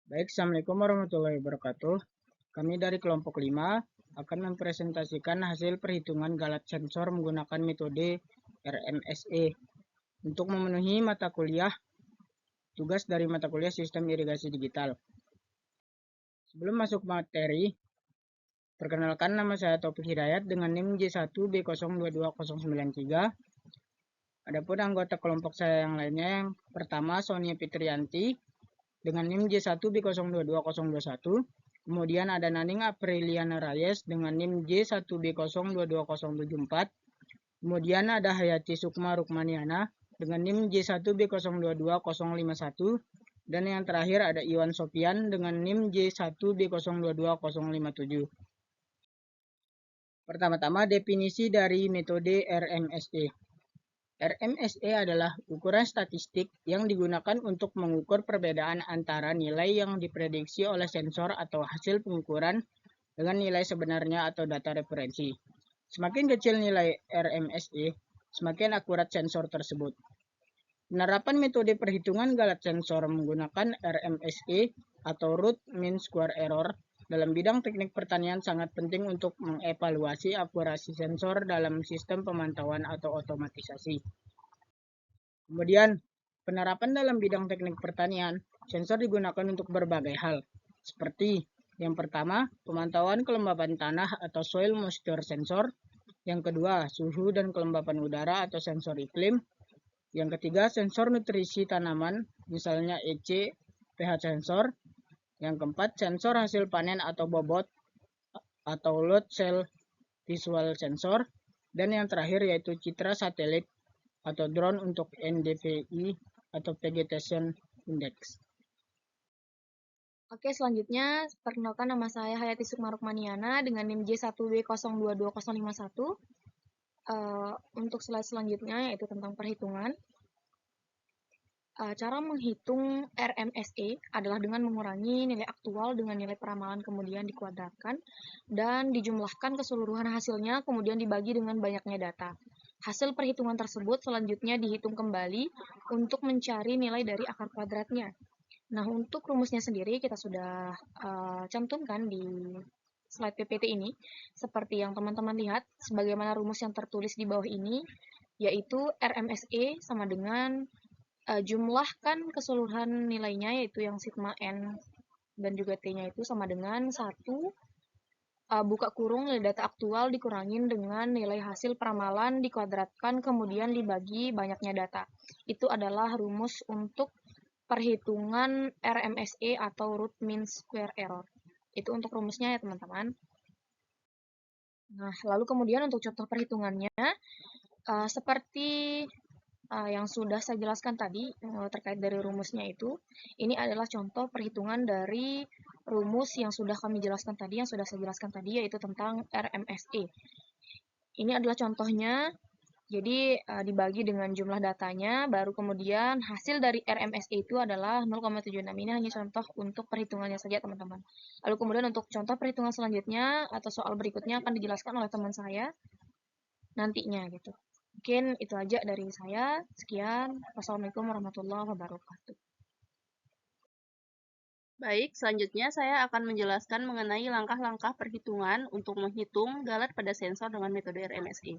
Baik, Assalamualaikum warahmatullahi wabarakatuh. Kami dari kelompok 5 akan mempresentasikan hasil perhitungan galat sensor menggunakan metode RMSE untuk memenuhi tugas dari mata kuliah Sistem Irigasi Digital. Sebelum masuk materi, perkenalkan nama saya Taufik Hidayat dengan NIM J1B022093. Adapun anggota kelompok saya yang lainnya, yang pertama Sonia Fitrianti dengan NIM J1B022021. Kemudian ada Naning Apriliana Reyes dengan NIM J1B022074. Kemudian ada Hayati Sukma Rukmaniana dengan NIM J1B022051. Dan yang terakhir ada Iwan Sofian dengan NIM J1B022057. Pertama-tama definisi dari metode RMSE. RMSE adalah ukuran statistik yang digunakan untuk mengukur perbedaan antara nilai yang diprediksi oleh sensor atau hasil pengukuran dengan nilai sebenarnya atau data referensi. Semakin kecil nilai RMSE, semakin akurat sensor tersebut. Penerapan metode perhitungan galat sensor menggunakan RMSE atau root mean square error dalam bidang teknik pertanian sangat penting untuk mengevaluasi akurasi sensor dalam sistem pemantauan atau otomatisasi. Kemudian, penerapan dalam bidang teknik pertanian, sensor digunakan untuk berbagai hal, seperti yang pertama, pemantauan kelembapan tanah atau soil moisture sensor. Yang kedua, suhu dan kelembapan udara atau sensor iklim. Yang ketiga, sensor nutrisi tanaman, misalnya EC, pH sensor. Yang keempat, sensor hasil panen atau bobot atau load cell visual sensor. Dan yang terakhir yaitu citra satelit atau drone untuk NDVI atau Vegetation Index. Oke, selanjutnya perkenalkan nama saya Hayati Sukma Rukmaniana dengan NIM J1B022051. Untuk slide selanjutnya yaitu tentang perhitungan. Cara menghitung RMSE adalah dengan mengurangi nilai aktual dengan nilai peramalan kemudian dikuadratkan dan dijumlahkan keseluruhan hasilnya kemudian dibagi dengan banyaknya data. Hasil perhitungan tersebut selanjutnya dihitung kembali untuk mencari nilai dari akar kuadratnya. Nah, untuk rumusnya sendiri kita sudah cantumkan di slide PPT ini. Seperti yang teman-teman lihat, sebagaimana rumus yang tertulis di bawah ini, yaitu RMSE sama dengan jumlahkan keseluruhan nilainya, yaitu yang sigma N dan juga T-nya itu sama dengan 1 buka kurung nilai data aktual dikurangin dengan nilai hasil peramalan dikuadratkan kemudian dibagi banyaknya data. Itu adalah rumus untuk perhitungan RMSE atau root mean square error. Itu untuk rumusnya ya teman-teman. Nah, lalu kemudian untuk contoh perhitungannya, seperti yang sudah saya jelaskan tadi terkait dari rumusnya itu, ini adalah contoh perhitungan dari rumus yang sudah kami jelaskan tadi, yang sudah saya jelaskan tadi, yaitu tentang RMSE. Ini adalah contohnya. Jadi dibagi dengan jumlah datanya, baru kemudian hasil dari RMSE itu adalah 0,76. Ini hanya contoh untuk perhitungannya saja teman-teman. Lalu kemudian untuk contoh perhitungan selanjutnya atau soal berikutnya akan dijelaskan oleh teman saya nantinya gitu. Mungkin itu aja dari saya. Sekian. Wassalamualaikum warahmatullahi wabarakatuh. Baik, selanjutnya saya akan menjelaskan mengenai langkah-langkah perhitungan untuk menghitung galat pada sensor dengan metode RMSE.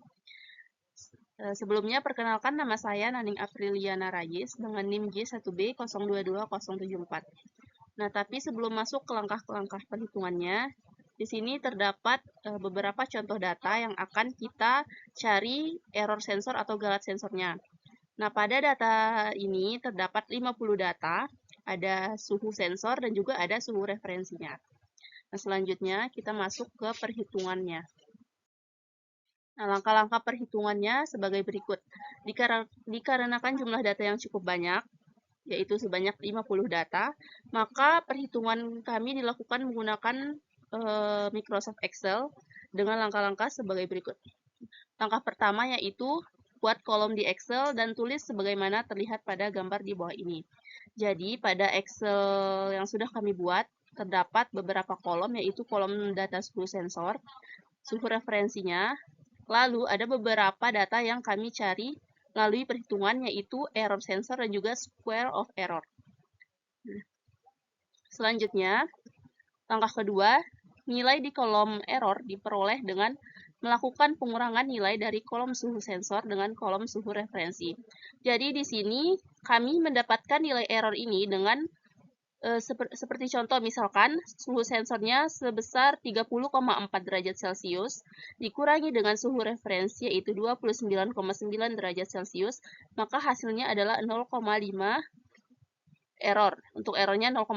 Sebelumnya, perkenalkan nama saya Naning Apriliana Reyes dengan NIM J1B022074. Nah, tapi sebelum masuk ke langkah-langkah perhitungannya, di sini terdapat beberapa contoh data yang akan kita cari error sensor atau galat sensornya. Nah, pada data ini terdapat 50 data, ada suhu sensor dan juga ada suhu referensinya. Nah, selanjutnya kita masuk ke perhitungannya. Nah, langkah-langkah perhitungannya sebagai berikut. Dikarenakan jumlah data yang cukup banyak, yaitu sebanyak 50 data, maka perhitungan kami dilakukan menggunakan Microsoft Excel dengan langkah-langkah sebagai berikut. Langkah pertama yaitu buat kolom di Excel dan tulis sebagaimana terlihat pada gambar di bawah ini. Jadi pada Excel yang sudah kami buat, terdapat beberapa kolom, yaitu kolom data suhu sensor, suhu referensinya, lalu ada beberapa data yang kami cari melalui perhitungan, yaitu error sensor dan juga square of error. Selanjutnya, langkah kedua, nilai di kolom error diperoleh dengan melakukan pengurangan nilai dari kolom suhu sensor dengan kolom suhu referensi. Jadi di sini kami mendapatkan nilai error ini dengan seperti contoh misalkan suhu sensornya sebesar 30,4 derajat Celcius dikurangi dengan suhu referensi yaitu 29,9 derajat Celcius, maka hasilnya adalah 0,5 error. Untuk errornya 0,5.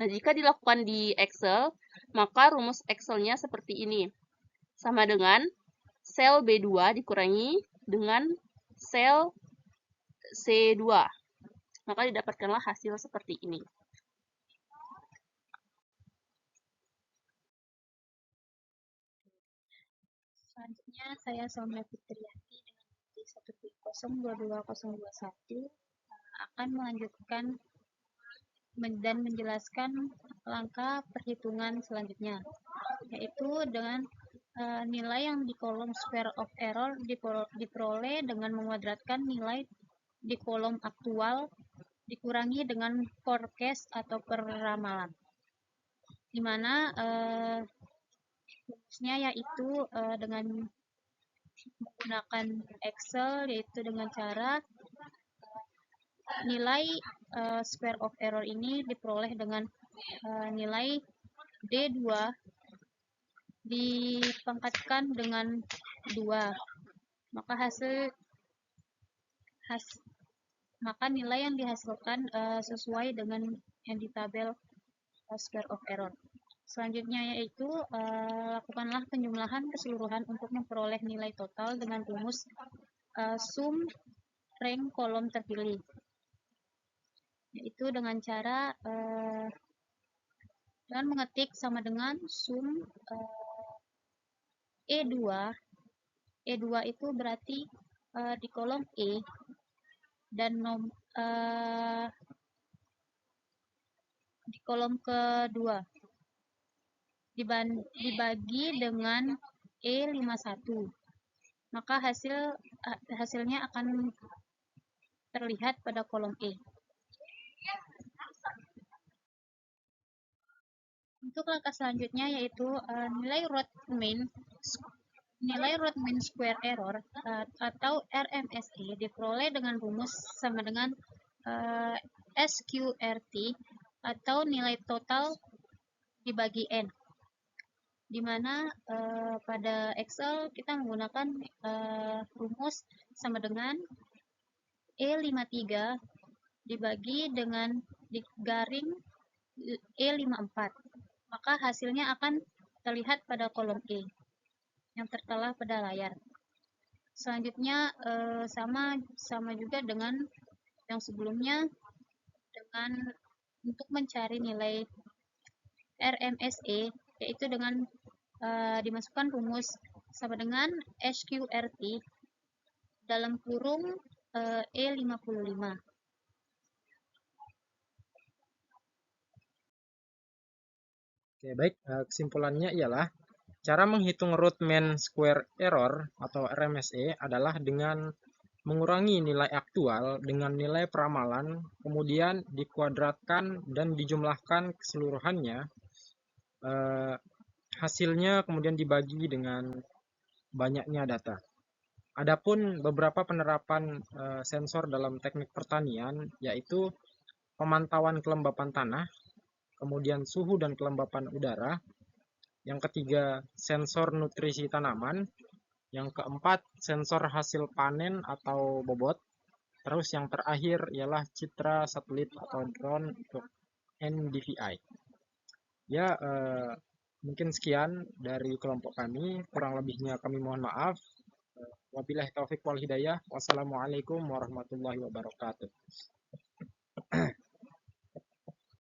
Nah, jika dilakukan di Excel, maka rumus Excelnya seperti ini. Sama dengan sel B2 dikurangi dengan sel C2. Maka didapatkanlah hasil seperti ini. Selanjutnya saya Somya Fitriyanti dengan ID 1.02221 akan melanjutkan dan menjelaskan langkah perhitungan selanjutnya, yaitu dengan nilai yang di kolom square of error diperoleh dengan memuadratkan nilai di kolom aktual dikurangi dengan forecast atau peramalan, di mana rumusnya yaitu dengan menggunakan Excel, yaitu dengan cara nilai square of error ini diperoleh dengan nilai D2 dipangkatkan dengan 2, maka maka nilai yang dihasilkan sesuai dengan yang di tabel square of error. Selanjutnya yaitu lakukanlah penjumlahan keseluruhan untuk memperoleh nilai total dengan rumus sum rank kolom terpilih, yaitu dengan cara dengan mengetik sama dengan sum E2. E2 itu berarti di kolom E dan di kolom kedua dibagi dengan E51, maka hasilnya akan terlihat pada kolom E. Untuk langkah selanjutnya yaitu nilai root mean square error atau RMSE diperoleh dengan rumus sama dengan SQRT atau nilai total dibagi N, di mana pada Excel kita menggunakan rumus sama dengan E53 dibagi dengan garing E54, maka hasilnya akan terlihat pada kolom E yang tertera pada layar. Selanjutnya sama juga dengan yang sebelumnya, dengan untuk mencari nilai RMSE yaitu dengan dimasukkan rumus sama dengan SQRT dalam kurung E55. Oke, baik. Kesimpulannya ialah cara menghitung root mean square error atau RMSE adalah dengan mengurangi nilai aktual dengan nilai peramalan, kemudian dikuadratkan dan dijumlahkan keseluruhannya. Hasilnya kemudian dibagi dengan banyaknya data. Adapun beberapa penerapan sensor dalam teknik pertanian yaitu pemantauan kelembapan tanah, kemudian suhu dan kelembapan udara. Yang ketiga, sensor nutrisi tanaman. Yang keempat, sensor hasil panen atau bobot. Terus yang terakhir ialah citra satelit atau drone untuk NDVI. Ya, mungkin sekian dari kelompok kami. Kurang lebihnya kami mohon maaf. Wabillahi taufiq wal hidayah. Wassalamualaikum warahmatullahi wabarakatuh.